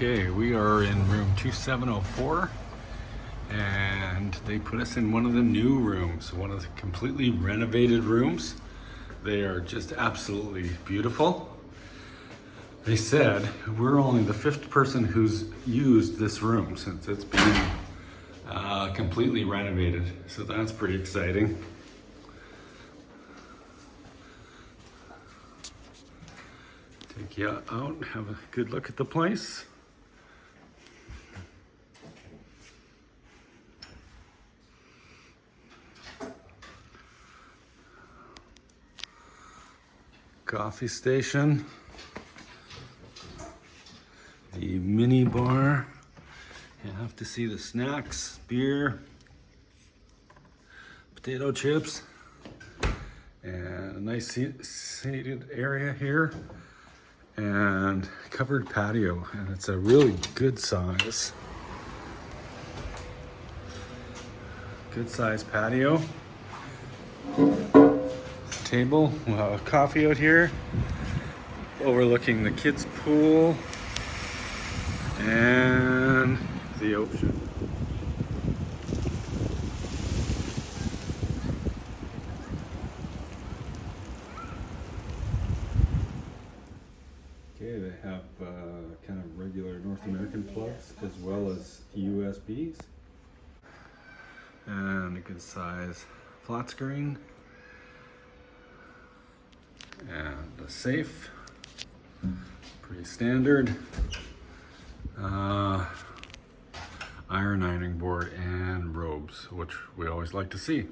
Okay, we are in room 2704 and they put us in one of the new rooms, one of the completely renovated rooms. They are just absolutely beautiful. They said we're only the fifth person who's used this room since it's been completely renovated, so that's pretty exciting. Take you out and have a good look at the place. Coffee station, the mini bar. You have to see the snacks, beer, potato chips, and a nice seated area here, and covered patio, and it's a really good size. Good size patio. Table, we'll have coffee out here, overlooking the kids' pool and the ocean. Okay, they have kind of regular North American plugs as well as USBs, and a good size flat screen. And a safe, pretty standard. Iron ironing board and robes, which we always like to see.